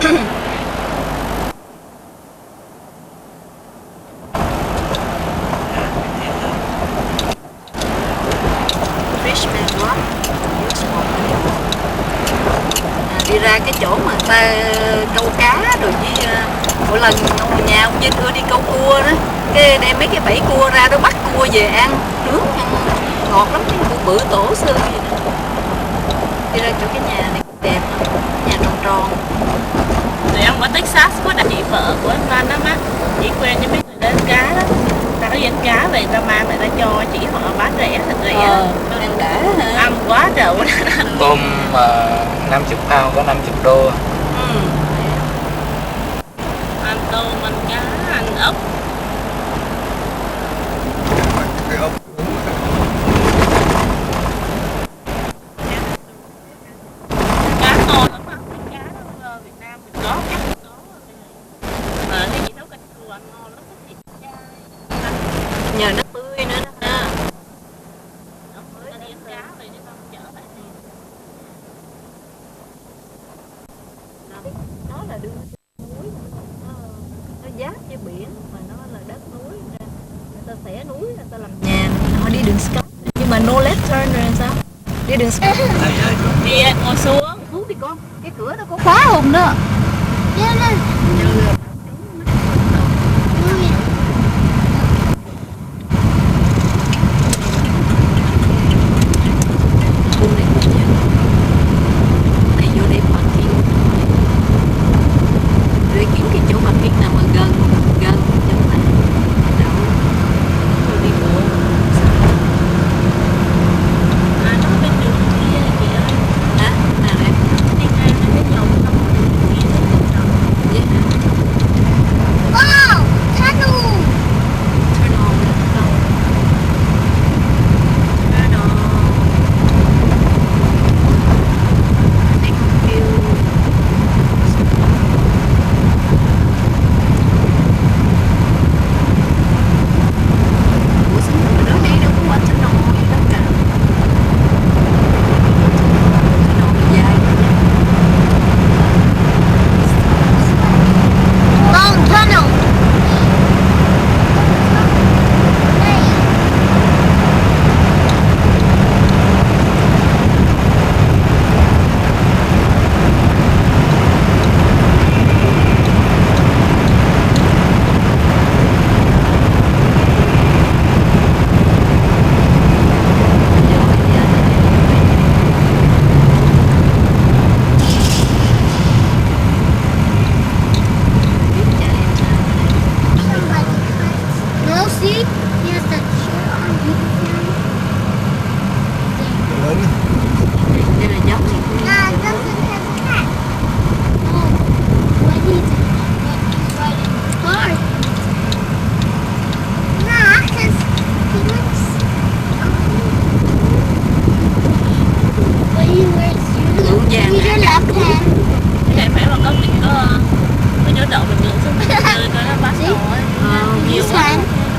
Đi ra cái chỗ mà người ta câu cá rồi với mỗi lần nhà ông Vinh ưa đi câu cua đó, cái đem mấy cái bẫy cua ra đó bắt cua về ăn nướng ăn ngọt lắm, cái bự bự tổ sư vậy đó. Đi ra chỗ cái nhà này đẹp lắm, nhà tròn tròn. Thì ông ở Texas có đặt chị vợ của anh Văn đó má, chị quen với mấy người đánh cá đó, ta có dẫn cá về ta mang lại ta cho chị họ bán rẻ thật rẻ. Ăn đã hả? Ăn quá trời. Tôm 50 pound có 50 đô. Ăn tôm, ăn cá, ăn ốc. Cá ngon lắm á, cá đó Việt Nam mình có, chắc có. Cái gì nấu canh chua ăn ngon lắm, cái thịt chai. Nhờ nó tươi nữa đó ha. Nó là đưa núi, nó giáp với biển mà nó là đất núi, người ta xẻ núi, người ta làm nhà, họ đi đường Scott nhưng mà no left turn rồi sao? Đi đường Scott. Đi ngồi xuống. Xuống đi con, cái cửa nó có khóa không đó.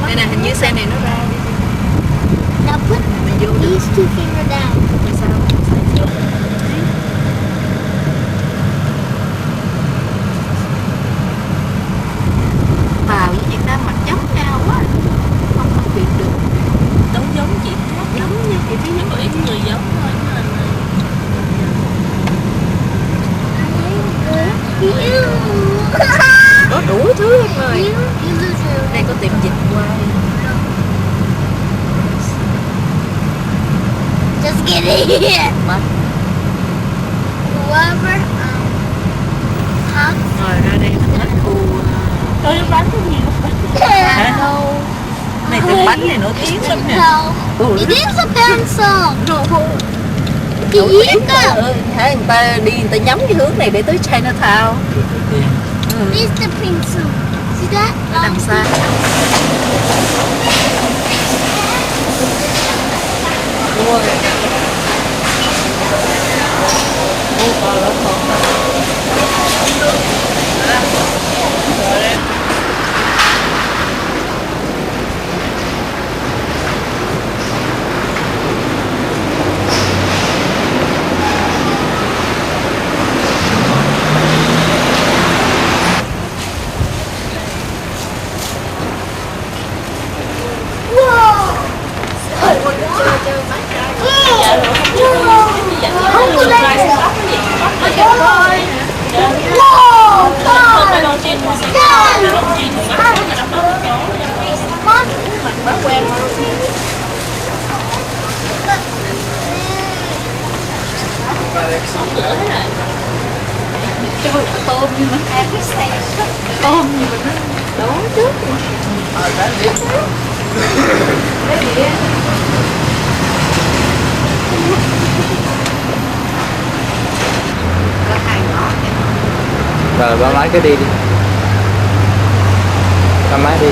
Đây nè, hình như xe này nó ra đi. Now put these two fingers down. Tàu với Việt Nam mặt giống nhau quá, không phân biệt được. Đâu giống chị khác, Giống như chị thấy nhưng có ít người giống thôi. Có đủ thứ hết rồi. Đây có tiệm dịch quay. Just get it. Mà Whoever rồi ra đây mình hết khu. Tôi bán cái gì no. Này tiệm bánh này nổi tiếng lắm nè. No. It is a pencil. No, không. Nổi tiếng đó. Thấy người ta đi, người ta nhắm cái hướng này để tới Chinatown. This is the pencil. See that? Ở đằng xa. Ôi. Ôi, to lắm không? Trời ơi, tôm nhưng mà ăn cái xe tôm nhưng mà nó đổ trước luôn. Cái gì á? Có hai ngõ kìa. Rồi ba má cứ đi đi. Ba má đi.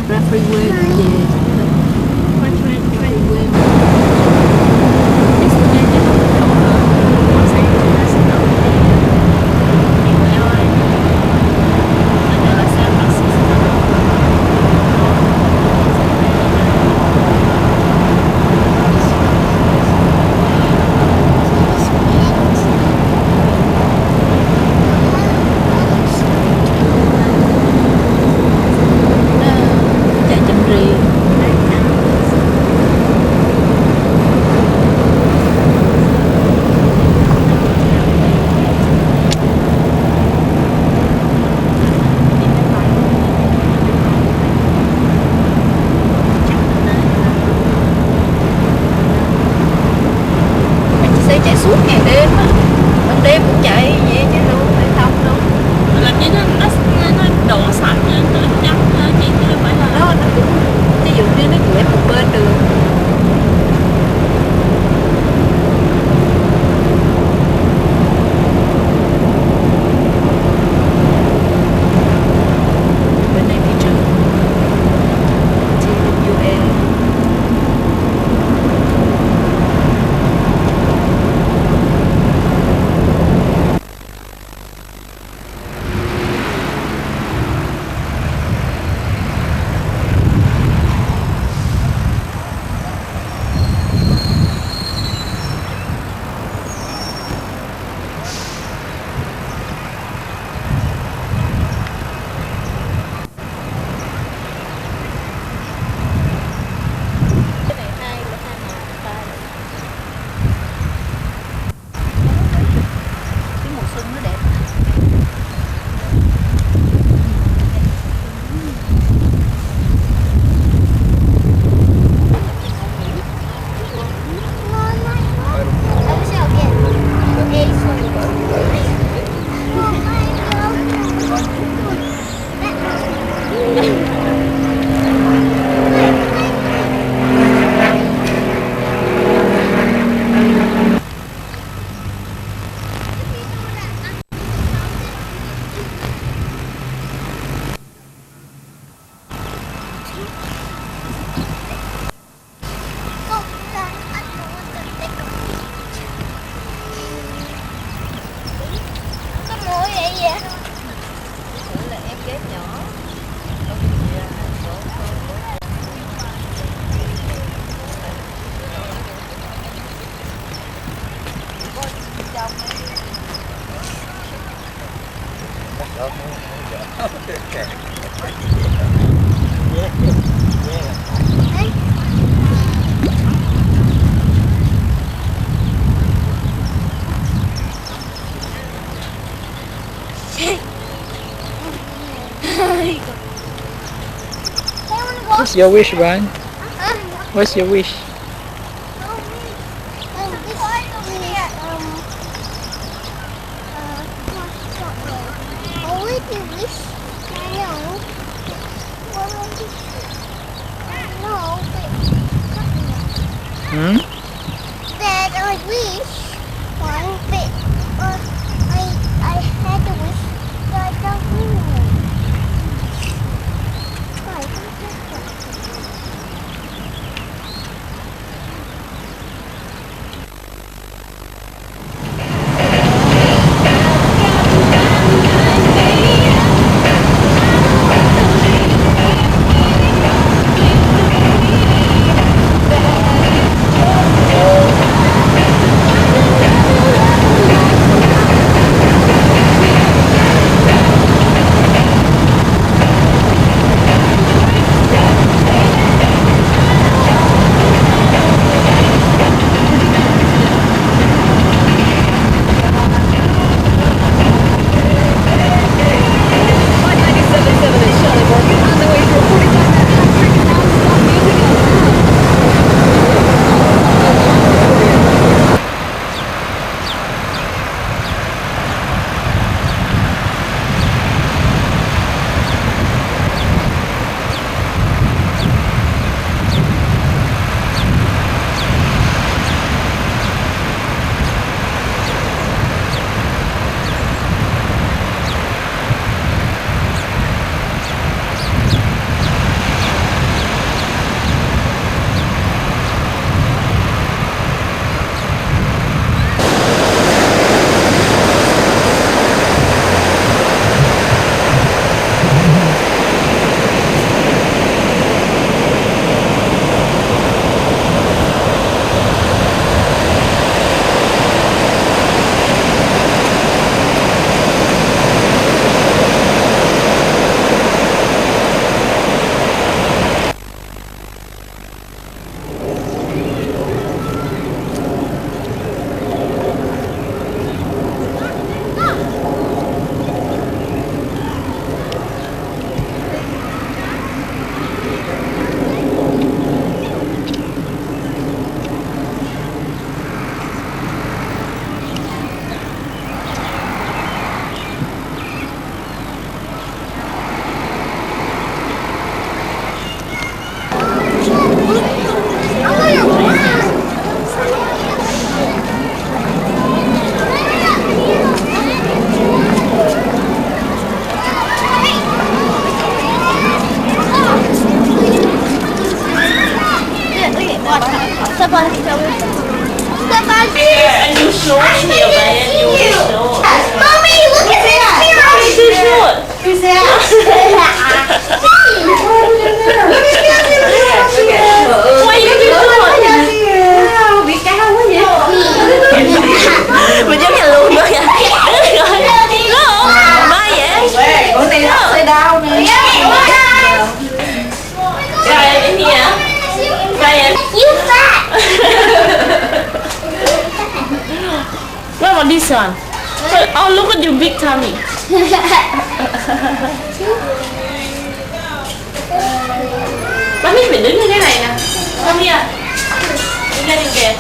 Ra freeway cũng về. Freeway. Chai chậm rì. Xe chạy suốt ngày đêm á, ban đêm cũng chạy vậy chứ đâu phải không đâu. làm gì nó đổ sẵn nó chấm chị chứ phải là Đó nó cũng ví dụ như nó quẹo một bên đường. Bên đây phía trước TWA. Cái này hai là hai ngàn ba. Cái mùa xuân nó đẹp. Là em ghép nhỏ. What's your wish, Brian? What's your wish? Hmm? That I wish one bit. I had a wish that I don't know. I don't know. Oh, look at your big tummy. Bánh mít phải đứng như thế này nè. Come here. Đứng lên kìa.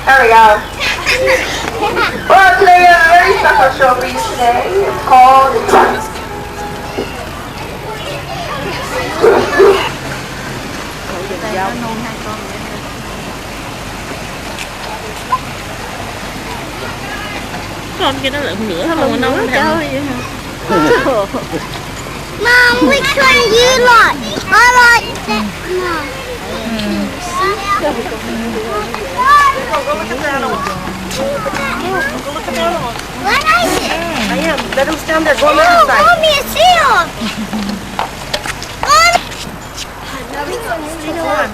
There we go. Well, today we have a very special show for you today. It's called Con kia nó lượm nữa không mà nấu thèm. Mom, which one do you like? I like that one. What is it? I am. Let him stand there. Go on the Oh, other side. mommy, a seal. Come on.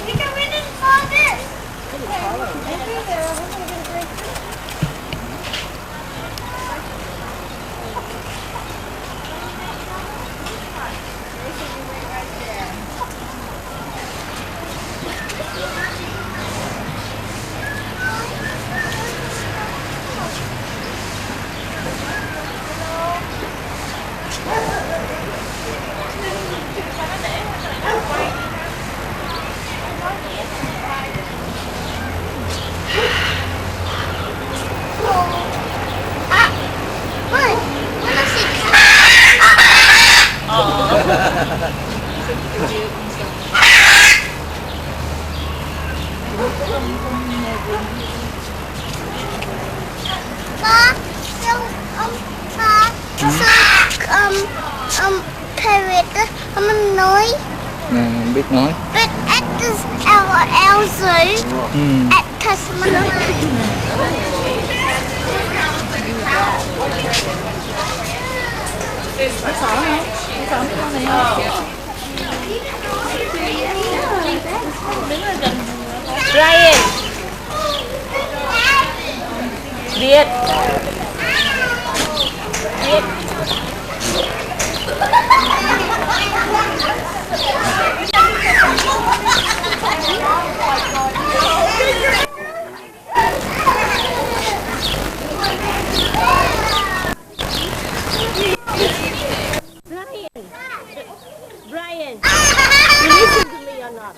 We can win this for this. Parrot, ông nói. Biết nói. But at this our zoo, at Tasmania. Ryan, Việt, Việt. Brian, you listen to me or not?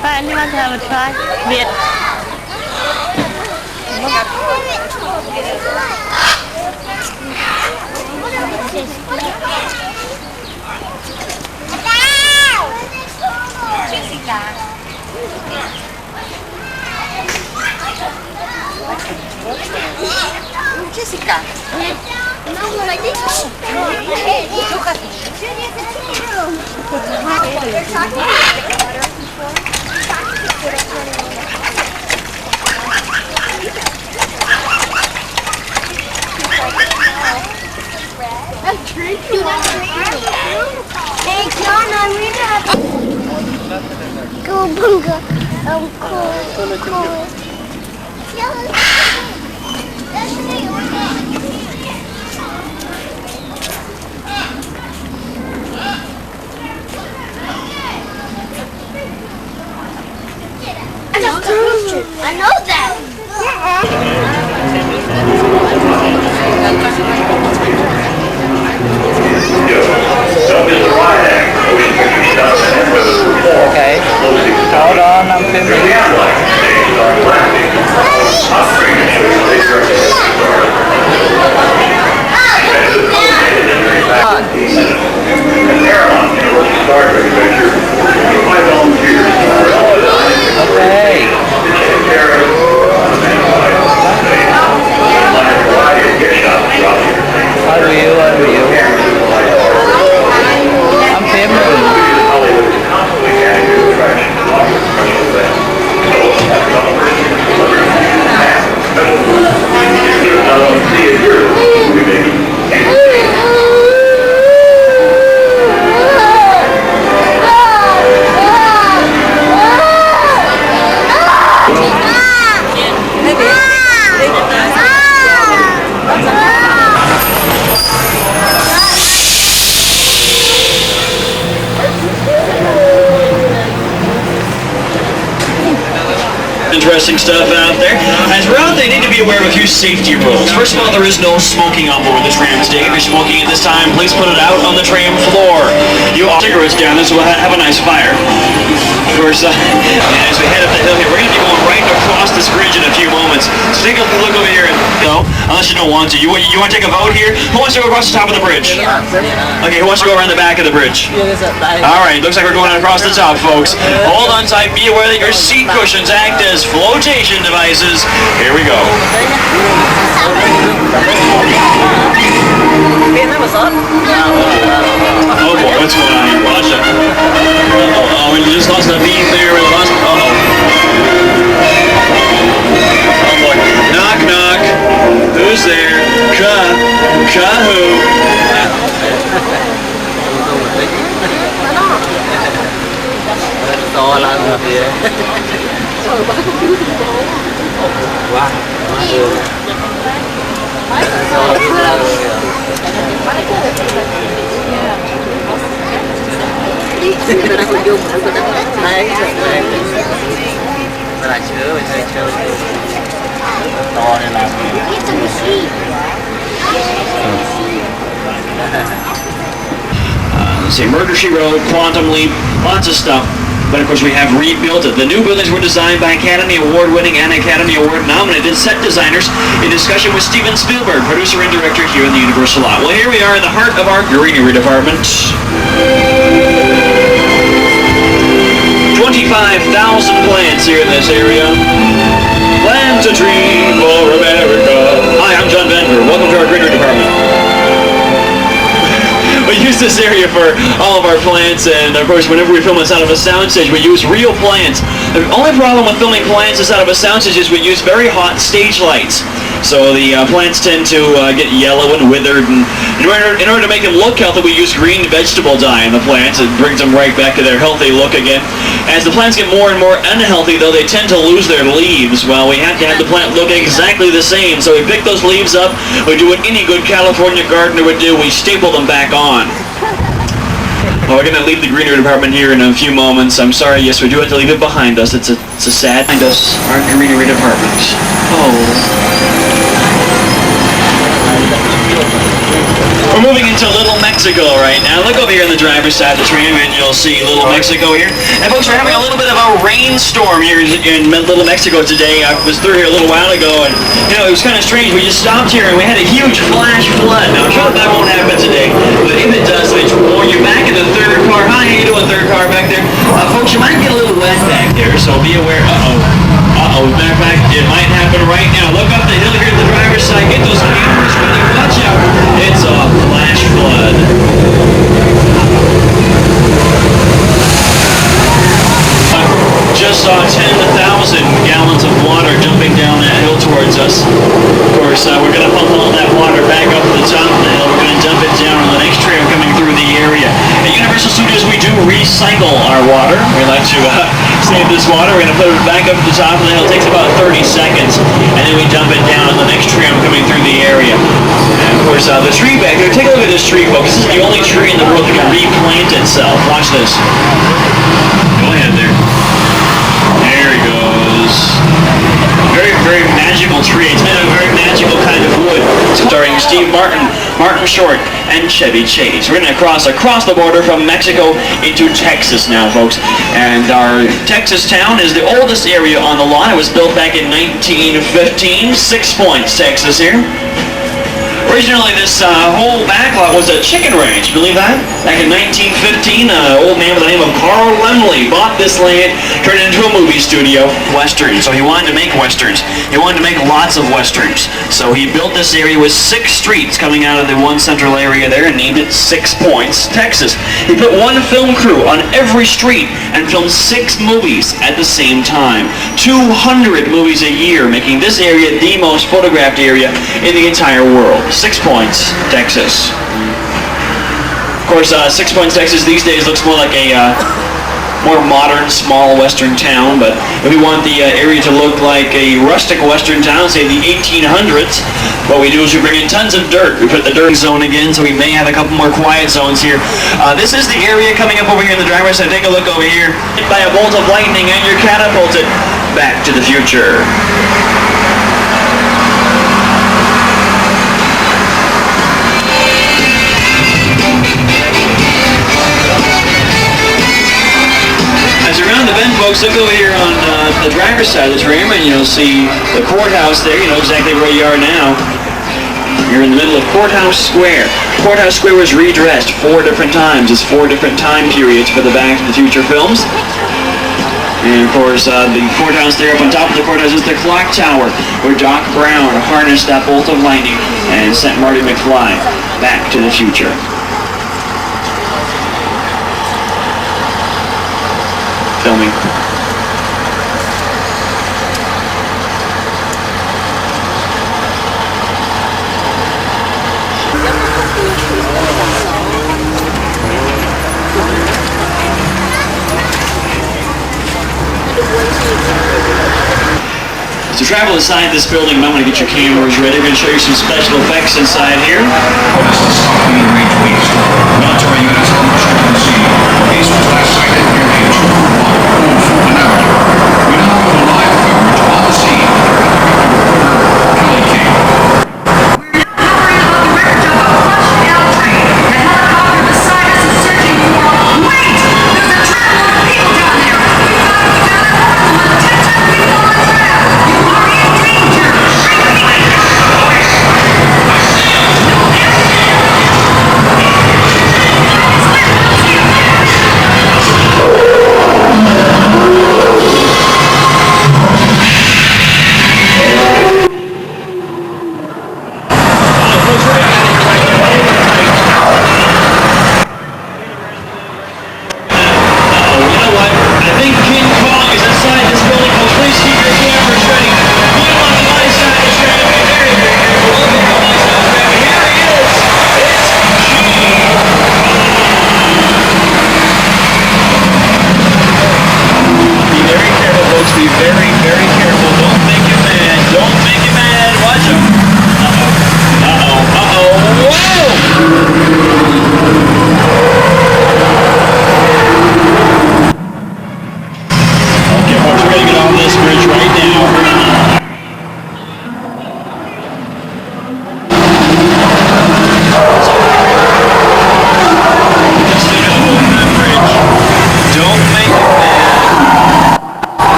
Brian, you want to have a try? Việt. Jessica. No, like this. Look at Hey, John, I'm reading. Go, bunga. Cool. I know that. Okay. Hold on, I'm filming. Okay. I will. I'm filming. Interesting stuff out there. As we're out, they need to be aware of a few safety rules. First of all, there is no smoking on board the tram today. If you're smoking at this time, please put it out on the tram floor. You all cigarettes down there, so we'll have a nice fire. Of course, as we head up the hill here, we're going to be going right across this bridge in a few moments. So take a look over here and go, unless you don't want to. You want to take a vote here? Who wants to go across the top of the bridge? Okay, who wants to go around the back of the bridge? All right, looks like we're going across the top, folks. Hold on tight. Be aware that your seat cushions act as flotation devices. Here we go. Oh boy, what's going on here? Watch it. Oh, we just lost the beam there. We lost. Oh boy. Knock, knock. Who's there? Who? To lên rồi kìa. Quá, quá đường. To biết lên rồi kìa. Đấy, nó là chứa, mình sẽ chơi to này làm gì? Let's see, Murder, She Wrote, Quantum Leap, lots of stuff. But of course we have rebuilt it. The new buildings were designed by Academy Award-winning and Academy Award-nominated set designers in discussion with Steven Spielberg, producer and director here in the Universal Lot. Well, here we are in the heart of our greenery department. 25,000 plants here in this area. Plant a tree for America. Hi, I'm John Vander. Welcome to our greenery department. We use this area for all of our plants, and of course whenever we film this out of a soundstage we use real plants. The only problem with filming plants is out of a soundstage is we use very hot stage lights. So the plants tend to get yellow and withered, and in order to make them look healthy we use green vegetable dye in the plants. It brings them right back to their healthy look again. As the plants get more and more unhealthy though, they tend to lose their leaves. Well, we have to have the plant look exactly the same, so we pick those leaves up, we do what any good California gardener would do, we staple them back on. Well, we're going to leave the greenery department here in a few moments. I'm sorry, yes, we do have to leave it behind us. It's a sad behind us, our greenery department. Oh. We're moving into Little Mexico right now. Look over here on the driver's side of the tram and you'll see Little Mexico here. And folks, we're having a little bit of a rainstorm here in Little Mexico today. I was through here a little while ago and, you know, it was kind of strange. We just stopped here and we had a huge flash flood. Now, I'm sure that won't happen today, but if it does, it's warm. You're back in the third car. Hi, how you doing, third car back there? Folks, you might get a little wet back there, so be aware. Uh-oh. Matter of fact, it might happen right now. Look up the hill here to the driver's side. Get those cameras ready. Watch out. It's a flash flood. Just saw 10,000 gallons of water dumping down that hill towards us. Of course, we're going to pump all that water back up to the top of the hill. We're going to dump it down on the next tram coming through the area. At Universal Studios, we do recycle our water. We like to save this water. We're going to put it back up to the top of the hill. It takes about 30 seconds, and then we dump it down on the next tram coming through the area. And of course, the tree back there, take a look at this tree, folks. This is the only tree in the world that can replant itself. Watch this. Go ahead there. There he goes. Very, very magical tree. It's made of a very magical kind of wood. Starring Steve Martin, Martin Short, and Chevy Chase. We're going to cross across the border from Mexico into Texas now, folks. And our Texas town is the oldest area on the lot. It was built back in 1915. 6 Points, Texas here. Originally, this whole backlot was a chicken ranch, believe that? Back in 1915, an old man by the name of Carl Lemley bought this land, turned it into a movie studio, Westerns. So he wanted to make Westerns. He wanted to make lots of Westerns. So he built this area with 6 streets coming out of the one central area there and named it 6 Points, Texas. He put one film crew on every street and filmed 6 movies at the same time. 200 movies a year, making this area the most photographed area in the entire world. 6 Points, Texas. Of course, 6 Points, Texas these days looks more like a more modern, small western town, but if we want the area to look like a rustic western town, say the 1800s, what we do is we bring in tons of dirt. We put the dirt zone again, so we may have a couple more quiet zones here. This is the area coming up over here in the driver's side. Take a look over here. Hit by a bolt of lightning and you're catapulted back to the future. Around the bend, folks, look over here on the driver's side of the tram, and you'll see the courthouse there. You know exactly where you are now. You're in the middle of Courthouse Square. Courthouse Square was redressed 4 different times. It's 4 different time periods for the Back to the Future films. And of course, the courthouse there, up on top of the courthouse, is the clock tower, where Doc Brown harnessed that bolt of lightning and sent Marty McFly back to the future. Filming. To travel inside this building, you might want to get your cameras ready. We're going to show you some special effects inside here. Notice the stopping and retweet. Military units on the Strickland Sea. Case was last sighted near the ancient an hour. We now have a live coverage on the scene. Kelly King.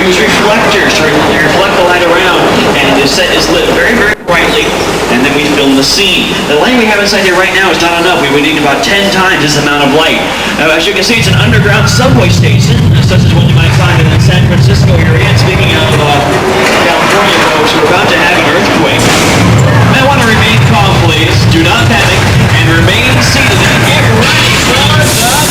Use reflectors to reflect the light around, and the set is lit very, very brightly, and then we film the scene. The light we have inside here right now is not enough. We would need about 10 times this amount of light. Now, as you can see, it's an underground subway station, such as one you might find in the San Francisco area. And speaking of California folks who are about to have an earthquake, I want to remain calm, please. Do not panic, and remain seated and get ready for the big one.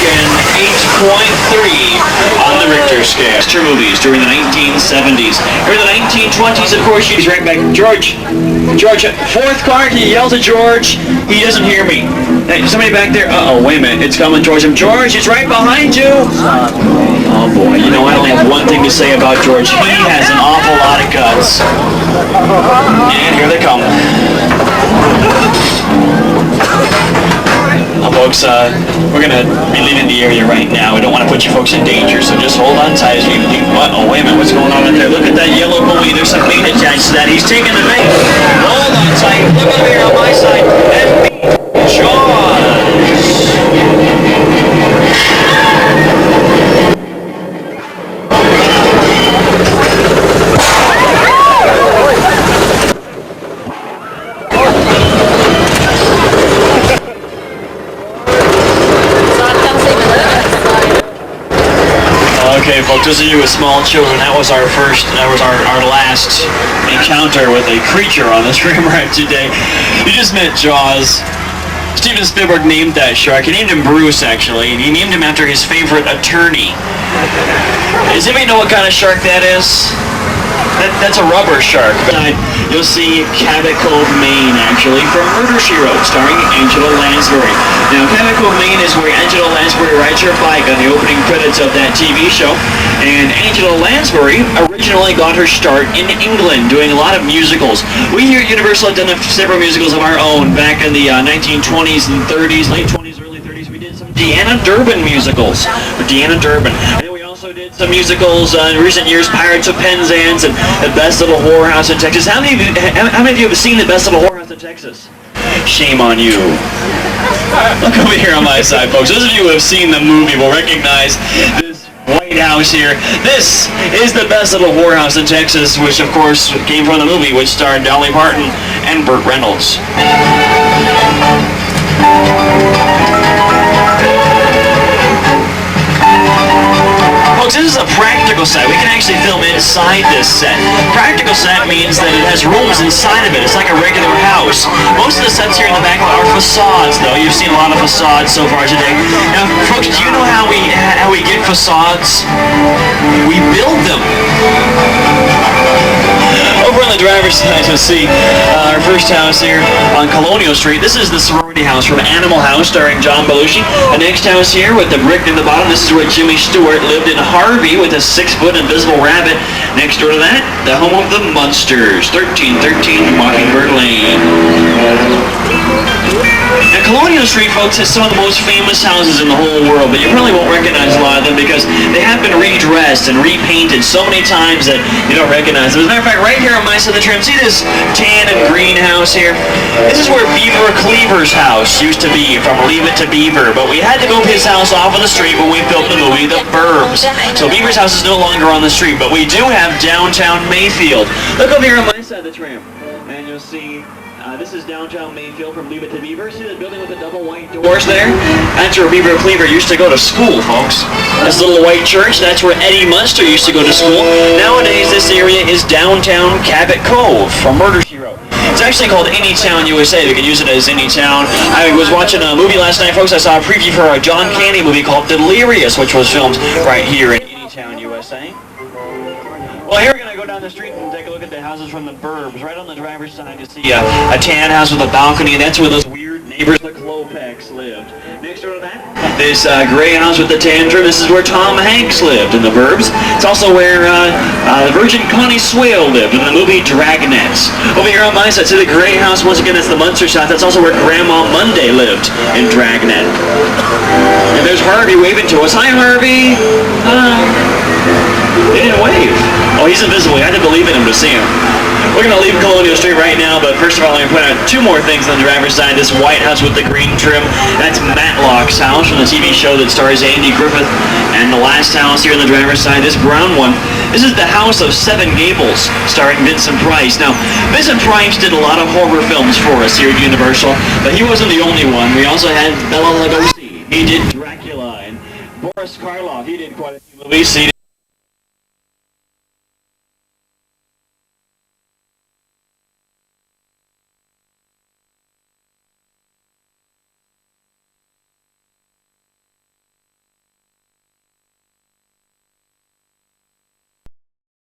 And 8.3 on the Richter scale. Movies during the 1970s. During the 1920s, of course, he's right back. George, fourth card, he yells at George. He doesn't hear me. Hey, somebody back there? Uh-oh, wait a minute. It's coming towards him. George, he's right behind you! Oh boy, you know, I only have one thing to say about George. He has an awful lot of guts. And here they come. Folks, we're going to be leaving the area right now. We don't want to put you folks in danger, so just hold on tight as we leave. Oh, wait a minute, what's going on out there? Look at that yellow buoy. There's some bait attached to that. He's taking the bait. Hold on tight. Look over here on my side. And meet Jaws. Okay, folks, those of you with small children, that was our last encounter with a creature on this rim ride today. You just met Jaws. Steven Spielberg named that shark. He named him Bruce, actually, and he named him after his favorite attorney. Does anybody know what kind of shark that is? That's a rubber shark. You'll see Cabot Cove, Maine, actually, from Murder, She Wrote, starring Angela Lansbury. Now, Cabot Cove, Maine is where Angela Lansbury rides her bike on the opening credits of that TV show. And Angela Lansbury originally got her start in England, doing a lot of musicals. We here at Universal have done several musicals of our own back in the 1920s and 30s, late 20s, early 30s. We did some Deanna Durbin musicals with Deanna Durbin. Also did some musicals in recent years, Pirates of Penzance and The Best Little Whorehouse in Texas. How many of you have seen The Best Little Whorehouse in Texas? Shame on you. Look over here on my side, folks. Those of you who have seen the movie will recognize this White House here. This is The Best Little Whorehouse in Texas, which of course came from the movie, which starred Dolly Parton and Burt Reynolds. Folks, this is a practical set. We can actually film inside this set. Practical set means that it has rooms inside of it. It's like a regular house. Most of the sets here in the back are facades, though. You've seen a lot of facades so far today. Now, folks, do you know how we get facades? We build them. Over on the driver's side, you'll see our first house here on Colonial Street. This is the sorority house from Animal House, starring John Belushi. The next house here with the brick in the bottom, this is where Jimmy Stewart lived in Harvey with a 6-foot invisible rabbit. Next door to that, the home of the Munsters, 1313 Mockingbird Lane. Now, Colonial Street, folks, has some of the most famous houses in the whole world, but you probably won't recognize a lot of them because they have been redressed and repainted so many times that you don't recognize them. As a matter of fact, right here on my side of the trim, see this tan and green house here? This is where Beaver Cleaver's house used to be from Leave It to Beaver, but we had to move his house off of the street when we filmed the movie The Burbs. So Beaver's house is no longer on the street, but we do have downtown Mayfield. Look over here on my side of the trim, and you'll see this is downtown Mayfield from Leave It to Beaver. See the building with the double white doors there? That's where Beaver Cleaver used to go to school, folks. This little white church, that's where Eddie Munster used to go to school. Nowadays, this area is downtown Cabot Cove from Murder, She Wrote. It's actually called Anytown, USA. We can use it as Anytown. I was watching a movie last night, folks. I saw a preview for a John Candy movie called Delirious, which was filmed right here in Anytown, USA. Well, here we're going to go down the street and take a look at the houses from the Burbs. Right on the driver's side, you see a tan house with a balcony, and that's where those weird neighbors, the Klopeks, lived. Next door to that, this gray house with the tantrum. This is where Tom Hanks lived in the Burbs. It's also where the Virgin Connie Swale lived in the movie Dragnets. Over here on my side, see the gray house, once again, that's the Munster house. That's also where Grandma Monday lived in Dragnet. And there's Harvey waving to us. Hi, Harvey! They didn't wave. Oh, he's invisible. You had to believe in him to see him. We're going to leave Colonial Street right now, but first of all, let me point out two more things on the driver's side. This white house with the green trim, that's Matlock's house from the TV show that stars Andy Griffith. And the last house here on the driver's side, this brown one, this is the House of Seven Gables, starring Vincent Price. Now, Vincent Price did a lot of horror films for us here at Universal, but he wasn't the only one. We also had Bela Lugosi. He did Dracula, and Boris Karloff. He did quite a few movies.